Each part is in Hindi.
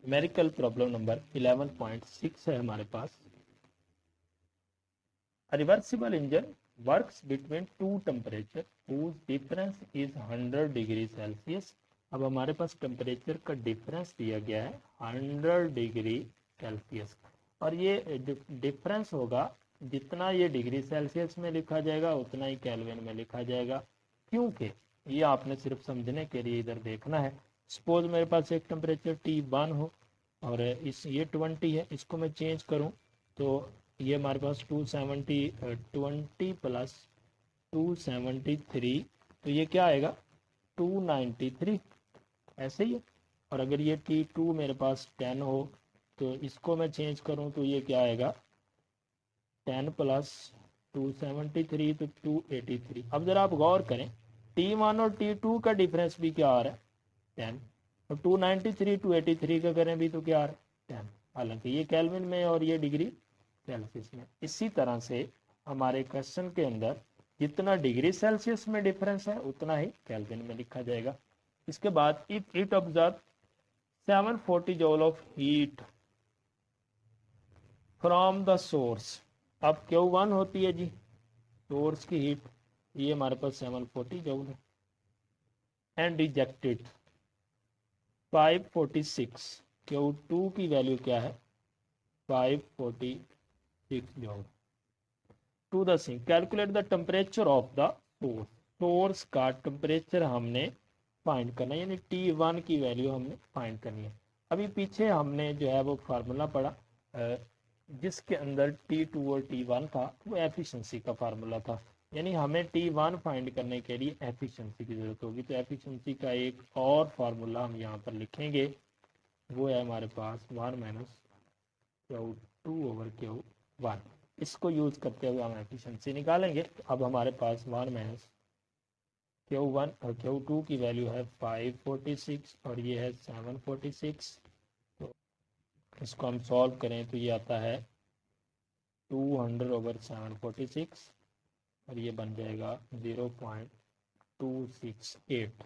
न्यूमेरिकल प्रॉब्लम नंबर 11.6 है हमारे पास। A reversible engine works between two temperature whose difference is 100 degree Celsius. अब हमारे पास टेम्परेचर का डिफरेंस दिया गया है 100 डिग्री सेल्सियस, और ये डिफरेंस होगा जितना ये डिग्री सेल्सियस में लिखा जाएगा उतना ही केल्विन में लिखा जाएगा, क्योंकि ये आपने सिर्फ समझने के लिए इधर देखना है। सपोज मेरे पास एक टेम्परेचर T1 हो और इस ये 20 है, इसको मैं चेंज करूं तो ये हमारे पास 270 20 प्लस 273, तो ये क्या आएगा 293, ऐसे ही है। और अगर ये T2 मेरे पास 10 हो तो इसको मैं चेंज करूं तो ये क्या आएगा 10 प्लस 273 तो 283। अब जरा आप गौर करें T1 और T2 का डिफरेंस भी क्या आ रहा है 10, और 293 283 का करें भी तो क्या आ रहा है 10, हालांकि ये केल्विन में और ये डिग्री सेल्सियस में। इसी तरह से हमारे क्वेश्चन के अंदर जितना डिग्री सेल्सियस में डिफरेंस है उतना ही केल्विन में लिखा जाएगा। इसके बाद if it observe 740 joule of heat from the source. अब Q1 होती है जी सोर्स की हीट, ये हमारे पास 740 जूल है, एंड रिजेक्टेड 546। Q2 की वैल्यू क्या है 546 joule. To the sink calculate the temperature of the source. Source का टेम्परेचर हमने फाइंड करना है, यानी T1 की वैल्यू हमने फाइंड करनी है। अभी पीछे हमने जो है वो फार्मूला पढ़ा जिसके अंदर T2 और T1 था, वो एफिशिएंसी का फार्मूला था, यानी हमें T1 फाइंड करने के लिए एफिशिएंसी की जरूरत होगी। तो एफिशिएंसी का एक और फार्मूला हम यहाँ पर लिखेंगे, वो है हमारे पास 1 माइनस Q2 ओवर Q1। इसको यूज करते हुए हम एफिशिएंसी निकालेंगे। तो अब हमारे पास 1 माइनस Q1 और Q2 की वैल्यू है 546 और ये है 746। तो इसको हम सॉल्व करें तो ये आता है 200 ओवर 746 और ये बन जाएगा 0.268।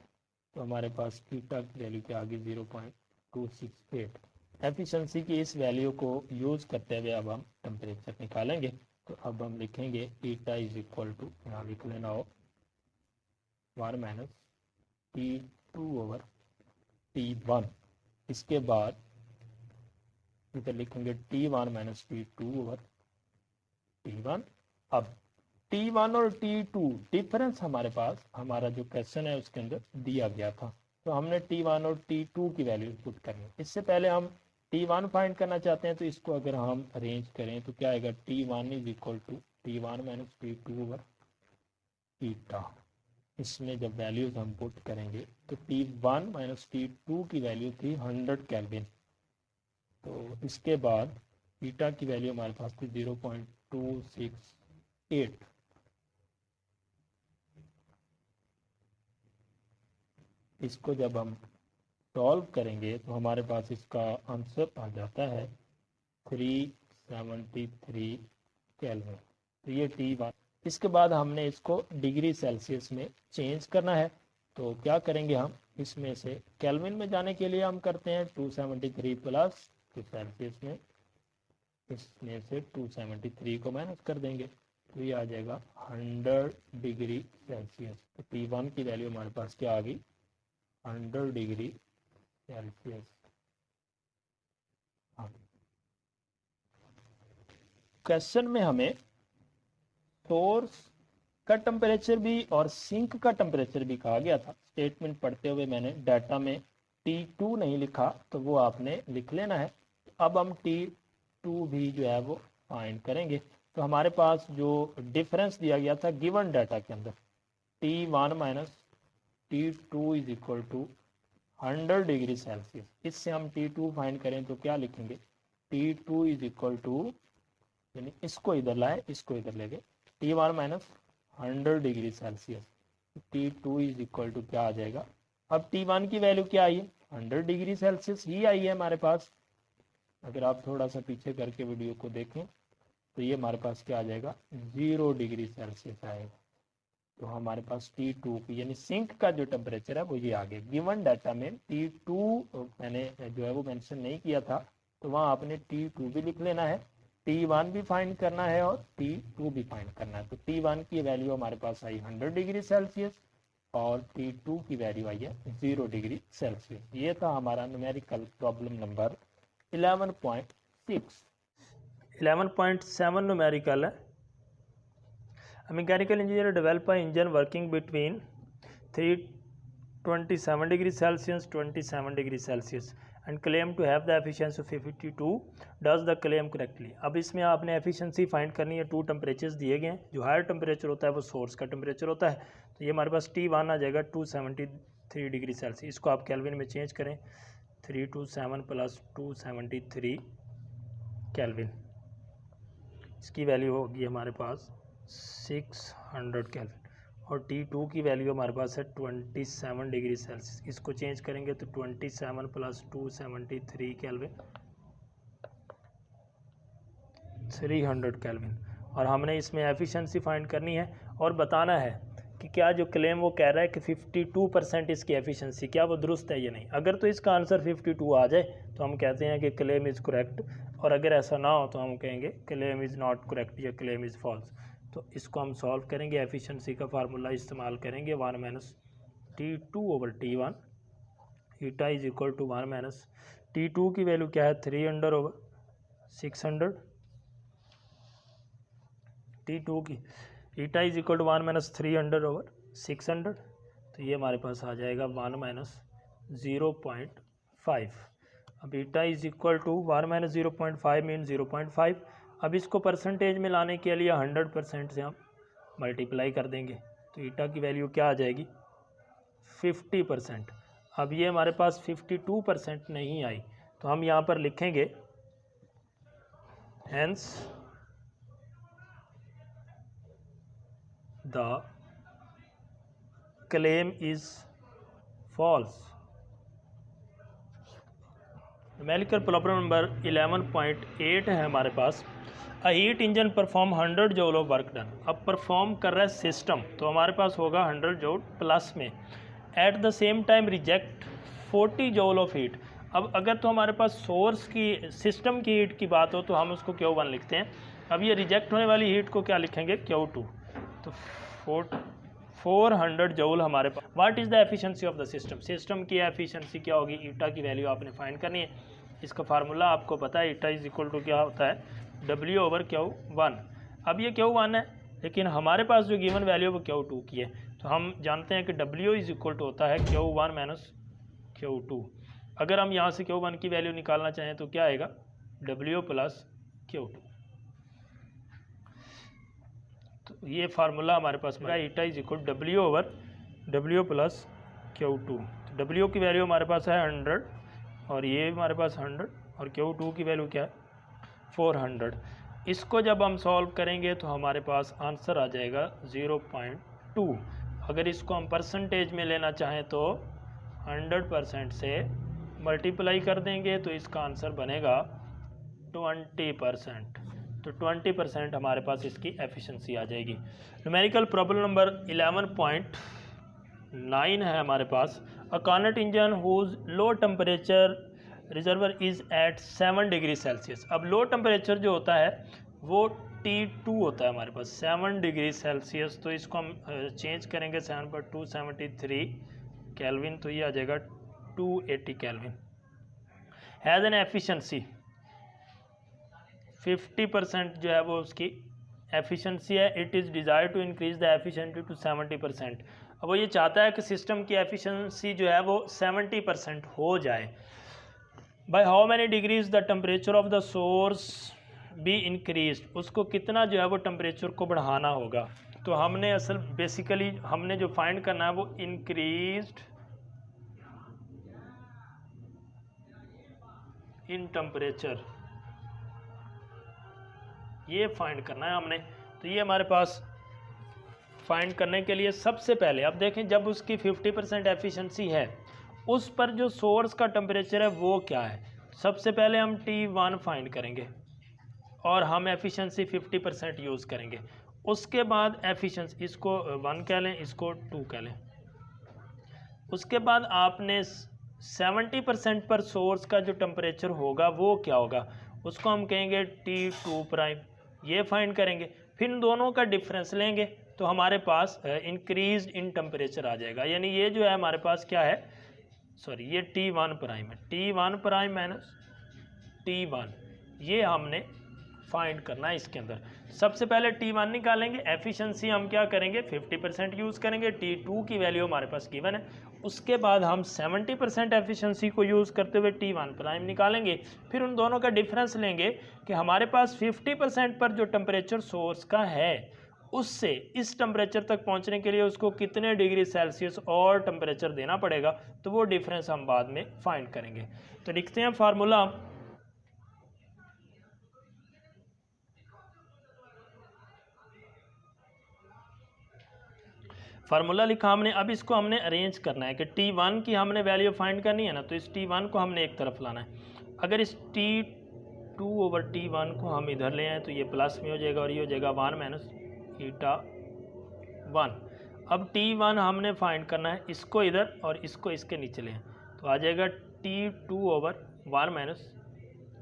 तो हमारे पास थीटा की वैल्यू क्या आ गई 0.268। एफिशिएंसी की इस वैल्यू को यूज करते हुए अब हम टेम्परेचर निकालेंगे। तो अब हम लिखेंगे थीटा इज इक्वल टू, यहाँ लिख लेना हो 1 माइनस T2 ओवर T1। इसके बाद इधर लिखेंगे T1 minus T2 over T1। अब T1 और T2 डिफरेंस हमारे पास हमारा जो क्वेश्चन है उसके अंदर दिया गया था, तो हमने T1 और T2 की वैल्यू पुट करनी है। इससे पहले हम T1 फाइंड करना चाहते हैं, तो इसको अगर हम अरेंज करें तो क्या आएगा T1 is equal to T1 minus T2 over theta. इसमें जब वैल्यूज हम पुट करेंगे तो T1 माइनस T2 की वैल्यू थी 100 केल्विन, तो इसके बाद थीटा की वैल्यू हमारे पास थी 0.268। इसको जब हम सॉल्व करेंगे तो हमारे पास इसका आंसर आ जाता है 373 केल्विन। तो ये T1। इसके बाद हमने इसको डिग्री सेल्सियस में चेंज करना है, तो क्या करेंगे हम इसमें से केल्विन में जाने के लिए हम करते हैं 273 प्लस सेल्सियस में, इसमें से 273 को माइनस कर देंगे तो ये आ जाएगा 100 डिग्री सेल्सियस। तो T1 की वैल्यू हमारे पास क्या आ गई 100 डिग्री सेल्सियस। क्वेश्चन में हमें सोर्स का टेम्परेचर भी और सिंक का टेम्परेचर भी कहा गया था। स्टेटमेंट पढ़ते हुए मैंने डाटा में T2 नहीं लिखा, तो वो आपने लिख लेना है। अब हम T2 भी जो है वो फाइंड करेंगे। तो हमारे पास जो डिफरेंस दिया गया था गिवन डाटा के अंदर T1 minus T2 is equal to 100 degree Celsius. इससे हम T2 फाइंड करें तो क्या लिखेंगे T2 इज इक्वल टू, यानी इसको इधर लाए इसको इधर ले गए, T1 minus 100 degree Celsius. T2 is equal to क्या आ जाएगा, अब T1 की वैल्यू क्या आई है 100 डिग्री सेल्सियस ही आई है हमारे पास। अगर आप थोड़ा सा पीछे करके वीडियो को देखें तो ये हमारे पास क्या आ जाएगा 0 डिग्री सेल्सियस आएगा। तो हमारे पास T2 यानी सिंक का जो टेम्परेचर है वो ये आ गया। गिवन डाटा में T2 मैंने जो है वो मेंशन नहीं किया था, तो वहाँ आपने T2 भी लिख लेना है, T1 भी फाइंड करना है और T2 भी फाइंड करना है। तो T1 की वैल्यू हमारे पास आई 100 डिग्री सेल्सियस और T2 की वैल्यू आई है 0 डिग्री सेल्सियस। ये था हमारा न्यूमेरिकल प्रॉब्लम नंबर 11.6। 11.7 न्यूमेरिकल है। A mechanical engineer develop an engine working between 327 degrees Celsius 27 degrees Celsius and claim to have the efficiency of 52. Does the claim correctly? अब इसमें आपने एफिशिएंसी फाइंड करनी है। टू टेम्परेचर्स दिए गए हैं। जो हायर टेम्परेचर होता है वो सोर्स का टेम्परेचर होता है। तो ये हमारे पास T1 आ जाएगा 273 डिग्री सेल्सियस। इसको आप केल्विन में चेंज करें, 327 प्लस 273 केल्विन, इसकी वैल्यू होगी हमारे पास 600 केल्विन। और T2 की वैल्यू हमारे पास है 27 डिग्री सेल्सियस। इसको चेंज करेंगे तो 27 प्लस 273 केल्विन 300 केल्विन। और हमने इसमें एफिशिएंसी फाइंड करनी है और बताना है कि क्या जो क्लेम वो कह रहा है कि 52% इसकी एफिशिएंसी, क्या वो दुरुस्त है या नहीं। अगर तो इसका आंसर 52 आ जाए तो हम कहते हैं कि क्लेम इज़ करेक्ट, और अगर ऐसा ना हो तो हम कहेंगे क्लेम इज़ नॉट करेक्ट या क्लेम इज़ फॉल्स। तो इसको हम सॉल्व करेंगे। एफिशिएंसी का फार्मूला इस्तेमाल करेंगे 1 minus T2 over T1 eta is equal to 1 minus T2 की वैल्यू क्या है 300 ओवर 600। T2 की eta is equal to 1 minus 300 over 600। तो ये हमारे पास आ जाएगा 1 माइनस 0.5। अब eta is equal to 1 minus 0.5 mean 0.5। अब इसको परसेंटेज में लाने के लिए 100% से हम मल्टीप्लाई कर देंगे, तो ईटा की वैल्यू क्या आ जाएगी 50%। अब ये हमारे पास 52% नहीं आई, तो हम यहाँ पर लिखेंगे hence the claim is false. Numerical problem number 11.8 है हमारे पास। A heat engine perform 100 joule of work done. अब परफॉर्म कर रहा है सिस्टम, तो हमारे पास होगा 100 जूल प्लस में at the same time reject 40 joule of heat. अब अगर तो हमारे पास सोर्स की सिस्टम की हीट की बात हो तो हम उसको Q1 लिखते हैं। अब ये रिजेक्ट होने वाली हीट को क्या लिखेंगे Q2। तो 400 जूल हमारे पास। What is the efficiency of the system. System की एफिशिएंसी क्या होगी, ईटा की वैल्यू आपने फाइंड करनी है। इसका फार्मूला आपको पता है, ईटा इज इक्वल टू क्या होता है W ओवर Q1। अब ये Q1 है, लेकिन हमारे पास जो गिवन वैल्यू वो Q2 की है, तो हम जानते हैं कि W इज इक्वल टू होता है Q1 माइनस Q2। अगर हम यहाँ से Q1 की वैल्यू निकालना चाहें तो क्या आएगा W प्लस Q2। तो ये फार्मूला हमारे पास में ईटा is equal W over W plus Q2। तो W की वैल्यू हमारे पास है 100 और ये हमारे पास 100 और Q2 की वैल्यू क्या है 400। इसको जब हम सॉल्व करेंगे तो हमारे पास आंसर आ जाएगा 0.2। अगर इसको हम परसेंटेज में लेना चाहें तो 100% से मल्टीप्लाई कर देंगे तो इसका आंसर बनेगा 20%। तो 20% हमारे पास इसकी एफिशिएंसी आ जाएगी। न्यूमेरिकल प्रॉब्लम नंबर 11.9 है हमारे पास। A Carnot engine whose low temperature reservoir is at 7 degree Celsius. अब लो टेम्परेचर जो होता है वो T2 होता है हमारे पास 7 डिग्री सेल्सियस। तो इसको हम चेंज करेंगे 7 पर 273 केल्विन, तो ये आ जाएगा 280 केल्विन। हैज़ एन एफिशिएंसी 50% जो है वो उसकी एफिशिएंसी है। It is desire to increase the efficiency to 70%। अब वो ये चाहता है कि सिस्टम की एफिशिएंसी जो है वो 70% हो जाए। By how many degrees the temperature of the source be increase. उसको कितना जो है वो टेम्परेचर को बढ़ाना होगा। तो हमने असल बेसिकली हमने जो फाइंड करना है वो इंक्रीज्ड इन टेम्परेचर, ये फाइंड करना है हमने। तो ये हमारे पास फाइंड करने के लिए सबसे पहले अब देखें, जब उसकी 50% एफिशिएंसी है उस पर जो सोर्स का टेम्परेचर है वो क्या है। सबसे पहले हम T1 फाइंड करेंगे और हम एफिशिएंसी 50% यूज़ करेंगे। उसके बाद एफिशिएंसी, इसको 1 कह लें, इसको 2 कह लें। उसके बाद आपने 70% पर सोर्स का जो टेम्परेचर होगा वो क्या होगा, उसको हम कहेंगे T2 प्राइम, ये फाइंड करेंगे। फिर इन दोनों का डिफरेंस लेंगे तो हमारे पास इंक्रीज इन टेम्परेचर आ जाएगा, यानी ये जो है हमारे पास क्या है, सॉरी ये T1 प्राइम है, T1 प्राइम माइनस T1, ये हमने फाइंड करना है इसके अंदर। सबसे पहले T1 निकालेंगे, एफिशिएंसी हम क्या करेंगे 50% यूज़ करेंगे, T2 की वैल्यू हमारे पास गिवन है। उसके बाद हम 70% एफिशिएंसी को यूज़ करते हुए T1 प्राइम निकालेंगे, फिर उन दोनों का डिफरेंस लेंगे कि हमारे पास 50% पर जो टेम्परेचर सोर्स का है उससे इस टेम्परेचर तक पहुंचने के लिए उसको कितने डिग्री सेल्सियस और टेम्परेचर देना पड़ेगा, तो वो डिफरेंस हम बाद में फाइंड करेंगे। तो लिखते हैं फार्मूला, फार्मूला लिखा हमने। अब इसको हमने अरेंज करना है कि T1 की हमने वैल्यू फाइंड करनी है ना, तो इस T1 को हमने एक तरफ लाना है। अगर इस T2 ओवर T1 को हम इधर ले आए तो ये प्लस में हो जाएगा और ये हो जाएगा 1 माइनस ईटा 1। अब T1 हमने फाइंड करना है, इसको इधर और इसको इसके नीचे ले आए तो आ जाएगा T2 over 1 minus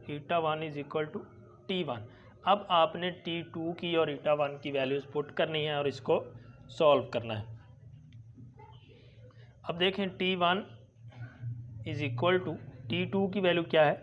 eta 1 is equal to T1। अब आपने T2 की और ईटा 1 की वैल्यूज पुट करनी है और इसको सॉल्व करना है। अब देखें T1 is equal to T2 की वैल्यू क्या है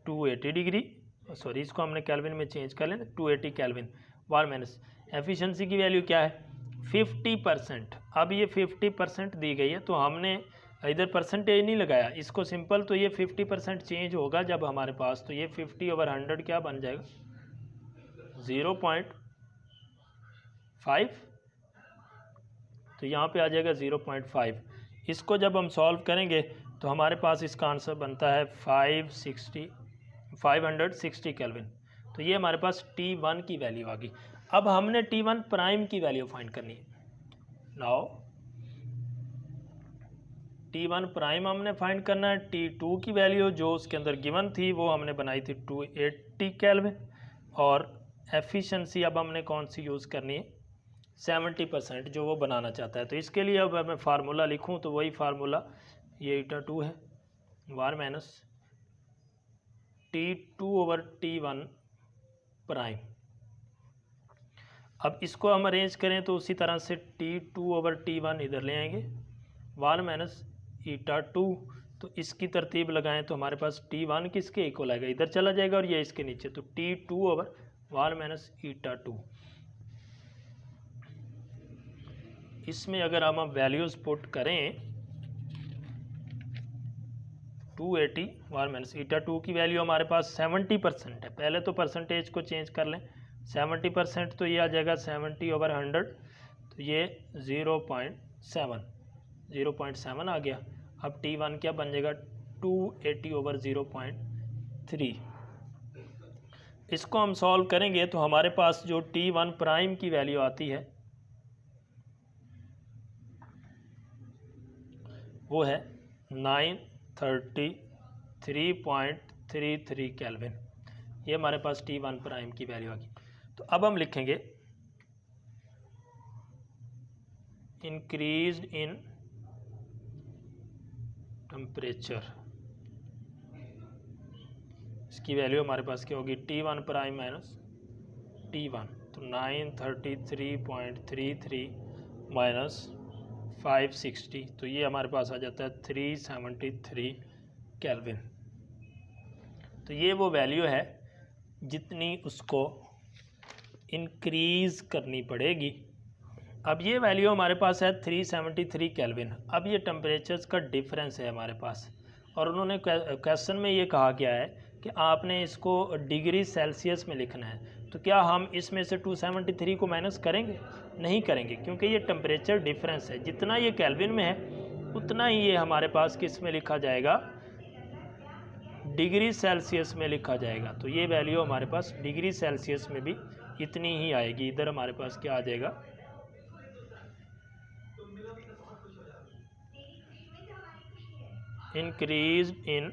280 डिग्री, सॉरी इसको हमने केल्विन में चेंज कर लें 280 केल्विन, 1 माइनस एफिशिएंसी की वैल्यू क्या है 50%। अब ये 50% दी गई है तो हमने इधर परसेंटेज नहीं लगाया, इसको सिंपल, तो ये 50% चेंज होगा जब हमारे पास, तो ये 50 ओवर 100 क्या बन जाएगा 0.5, तो यहाँ पे आ जाएगा 0.5। इसको जब हम सॉल्व करेंगे तो हमारे पास इसका आंसर बनता है 560 केल्विन। तो ये हमारे पास T1 की वैल्यू आ गई। अब हमने T1 प्राइम की वैल्यू फाइंड करनी है। नाउ T1 प्राइम हमने फाइंड करना है, T2 की वैल्यू जो उसके अंदर गिवन थी वो हमने बनाई थी 280 केल्विन, और एफिशिएंसी अब हमने कौन सी यूज़ करनी है 70% जो वो बनाना चाहता है। तो इसके लिए अब मैं फार्मूला लिखूं तो वही फार्मूला ये ईटा 2 है, 1 minus T2 over T1 prime. अब इसको हम अरेंज करें तो उसी तरह से T2 ओवर T1 इधर ले आएंगे, 1 माइनस ईटा 2, तो इसकी तरतीब लगाएं तो हमारे पास T1 किसके इक्वल आएगा, इधर चला जाएगा और ये इसके नीचे, तो T2 ओवर 1 माइनस ईटा 2। इसमें अगर हम वैल्यूज़ पुट करें 280 1 माइनस ईटा 2 की वैल्यू हमारे पास 70% है, पहले तो परसेंटेज को चेंज कर लें 70%, तो ये आ जाएगा 70 ओवर 100, तो ये 0.7 आ गया। अब T1 क्या बन जाएगा 280 ओवर 0.3। इसको हम सॉल्व करेंगे तो हमारे पास जो T1 प्राइम की वैल्यू आती है वो है 933.33 केल्विन। ये हमारे पास T1 प्राइम की वैल्यू आ गई। तो अब हम लिखेंगे इंक्रीज इन टेम्परेचर, इसकी वैल्यू हमारे पास क्या होगी T1 प्राइम माइनस T1, तो 933.33 माइनस 560, तो ये हमारे पास आ जाता है 373 केल्विन। तो ये वो वैल्यू है जितनी उसको इंक्रीज़ करनी पड़ेगी। अब ये वैल्यू हमारे पास है 373 केल्विन। अब ये टेम्परेचर्स का डिफरेंस है हमारे पास, और उन्होंने क्वेश्चन में ये कहा गया है कि आपने इसको डिग्री सेल्सियस में लिखना है। तो क्या हम इसमें से 273 को माइनस करेंगे? नहीं करेंगे, क्योंकि ये टेम्परेचर डिफरेंस है, जितना ये केल्विन में है उतना ही ये हमारे पास किस में लिखा जाएगा डिग्री सेल्सियस में लिखा जाएगा। तो ये वैल्यू हमारे पास डिग्री सेल्सियस में भी इतनी ही आएगी। इधर हमारे पास क्या आ जाएगा इंक्रीज इन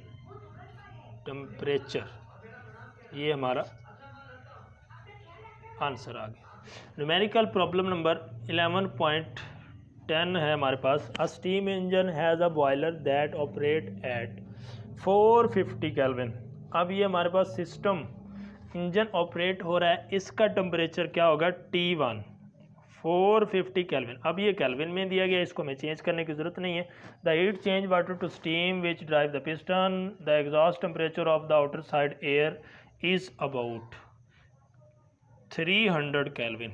टेम्परेचर, ये हमारा आंसर आ गया। न्यूमेरिकल प्रॉब्लम नंबर 11.10 है हमारे पास। A steam engine has a boiler that operate at 450 kelvin. अब ये हमारे पास सिस्टम इंजन ऑपरेट हो रहा है, इसका टेम्परेचर क्या होगा T1 450 केल्विन। अब ये केल्विन में दिया गया, इसको हमें चेंज करने की ज़रूरत नहीं है। The heat change water to steam which drive the piston, the exhaust temperature of the outer side air is about 300 kelvin.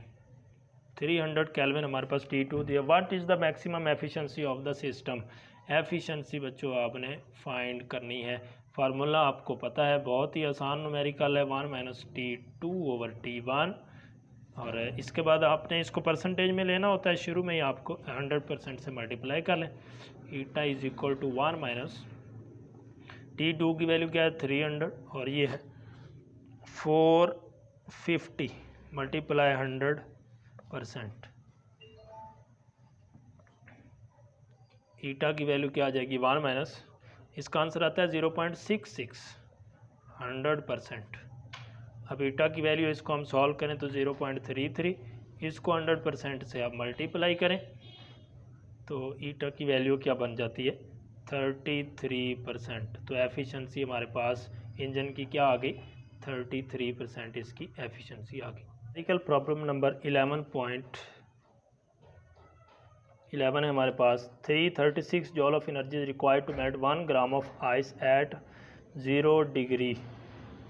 300 kelvin हमारे पास T2 दिया। What is the maximum efficiency of the system. Efficiency बच्चों आपने फाइंड करनी है। फार्मूला आपको पता है, बहुत ही आसान न्यूमेरिकल है, 1 - T2/T1। और इसके बाद आपने इसको परसेंटेज में लेना होता है, शुरू में ही आपको 100% से मल्टीप्लाई कर लें। ईटा इज इक्वल टू 1 - T2 की वैल्यू क्या है 300 और ये है 450 मल्टीप्लाई 100%। ईटा की वैल्यू क्या आ जाएगी 1 - इसका आंसर आता है 0.66 100%। अब ईटा की वैल्यू इसको हम सॉल्व करें तो 0.33, इसको 100% से आप मल्टीप्लाई करें तो ईटा की वैल्यू क्या बन जाती है 33%। तो एफिशिएंसी हमारे पास इंजन की क्या आ गई 33% इसकी एफिशिएंसी आ गई। न्यूमेरिकल प्रॉब्लम नंबर 11.11 है हमारे पास। 336 joule of energy is required to melt 1 gram of ice at 0 degree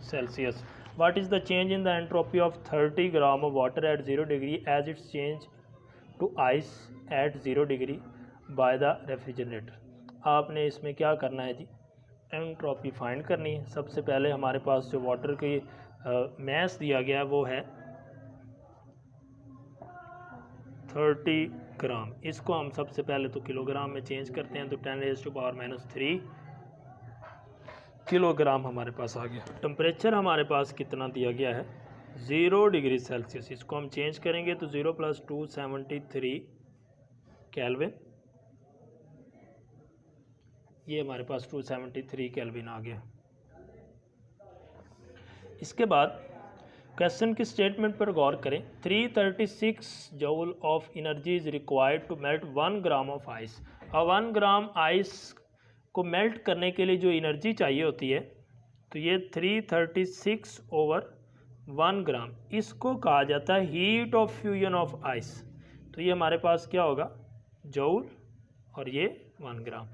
Celsius. What is the change in the entropy of 30 gram of water at 0 degree as its change to ice at 0 degree by the refrigerator। आपने इसमें क्या करना है जी, एंट्रोपी फाइंड करनी है। सबसे पहले हमारे पास जो वाटर की मैस दिया गया है वो है 30 ग्राम। इसको हम सबसे पहले तो किलोग्राम में चेंज करते हैं, तो 10⁻³ किलोग्राम हमारे पास आ गया। टेम्परेचर हमारे पास कितना दिया गया है 0 डिग्री सेल्सियस। इसको हम चेंज करेंगे तो 0 + 273 केल्विन, ये हमारे पास 273 केल्विन आ गया। इसके बाद क्वेश्चन की स्टेटमेंट पर गौर करें। 336 joule of energy is required to melt 1 gram of ice. अब 1 ग्राम आइस को मेल्ट करने के लिए जो एनर्जी चाहिए होती है तो ये 336/1 ग्राम, इसको कहा जाता है heat of fusion of ice. तो ये हमारे पास क्या होगा जूल और ये 1 ग्राम।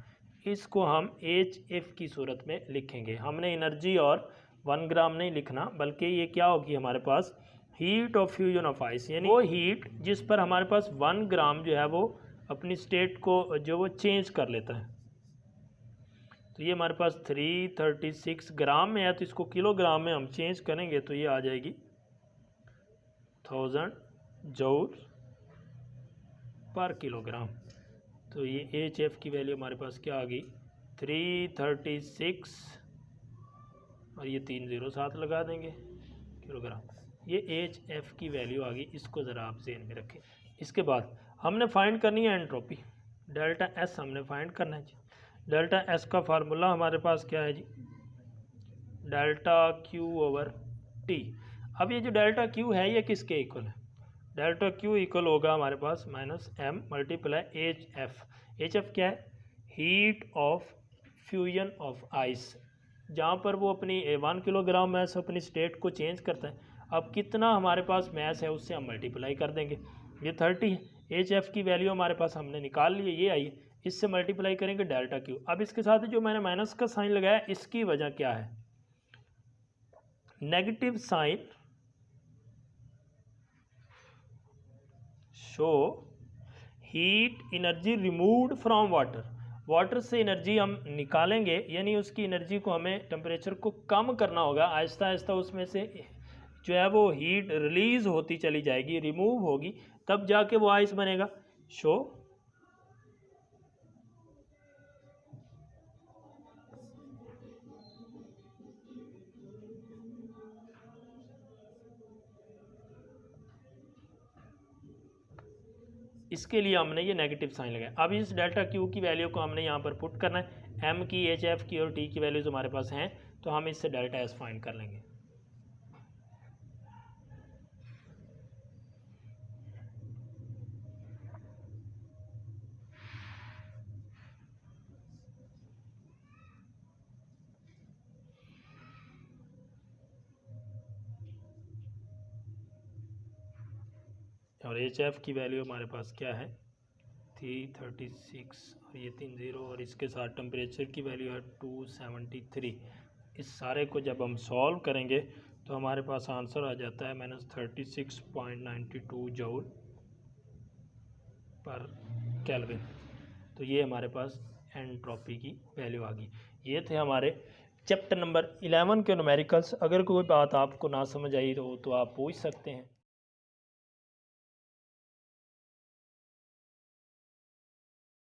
इसको हम HF की सूरत में लिखेंगे। हमने एनर्जी और 1 ग्राम नहीं लिखना, बल्कि ये क्या होगी हमारे पास heat of fusion of ice, यानी वो हीट जिस पर हमारे पास 1 ग्राम जो है वो अपनी स्टेट को जो वो चेंज कर लेता है। तो ये हमारे पास 336 ग्राम में है, तो इसको किलोग्राम में हम चेंज करेंगे तो ये आ जाएगी 1000 जूल पर किलोग्राम। तो ये HF की वैल्यू हमारे पास क्या आ गई 336 और ये 3 0 साथ लगा देंगे किलोग्राम। ये HF की वैल्यू आ गई, इसको ज़रा आप ज़हन में रखें। इसके बाद हमने फाइंड करनी है एंट्रोपी, डेल्टा S हमने फाइंड करना है जी। डेल्टा S का फार्मूला हमारे पास क्या है जी डेल्टा Q/T। अब ये जो डेल्टा Q है ये किसके इक्वल है, डेल्टा Q इक्वल होगा हमारे पास -m × HF। HF क्या है heat of fusion of ice, जहाँ पर वो अपनी 1 किलोग्राम मैस अपनी स्टेट को चेंज करता है। अब कितना हमारे पास मैस है उससे हम मल्टीप्लाई कर देंगे, ये 30 है। HF की वैल्यू हमारे पास हमने निकाल ली है, ये आई, इससे मल्टीप्लाई करेंगे डेल्टा Q। अब इसके साथ जो मैंने माइनस का साइन लगाया इसकी वजह क्या है, negative sign show heat energy removed from water. Water से एनर्जी हम निकालेंगे, यानी उसकी एनर्जी को हमें टेम्परेचर को कम करना होगा। आहिस्ता आहिस्ता उसमें से जो है वो हीट रिलीज होती चली जाएगी, रिमूव होगी, तब जाके वो आइस बनेगा। शो इसके लिए हमने ये नेगेटिव साइन लगाया। अब इस डेल्टा Q की वैल्यू को हमने यहाँ पर पुट करना है। M की, HF की और T की वैल्यूज हमारे पास हैं, तो हम इससे डेल्टा S फाइंड कर लेंगे। और HF की वैल्यू हमारे पास क्या है 336 और ये 30 और इसके साथ टेम्परेचर की वैल्यू है 273। इस सारे को जब हम सॉल्व करेंगे तो हमारे पास आंसर आ जाता है -36.92 जूल पर केल्विन। तो ये हमारे पास एंट्रोपी की वैल्यू आ गई। ये थे हमारे चैप्टर नंबर 11 के न्यूमेरिकल्स। अगर कोई बात आपको ना समझ आई तो आप पूछ सकते हैं।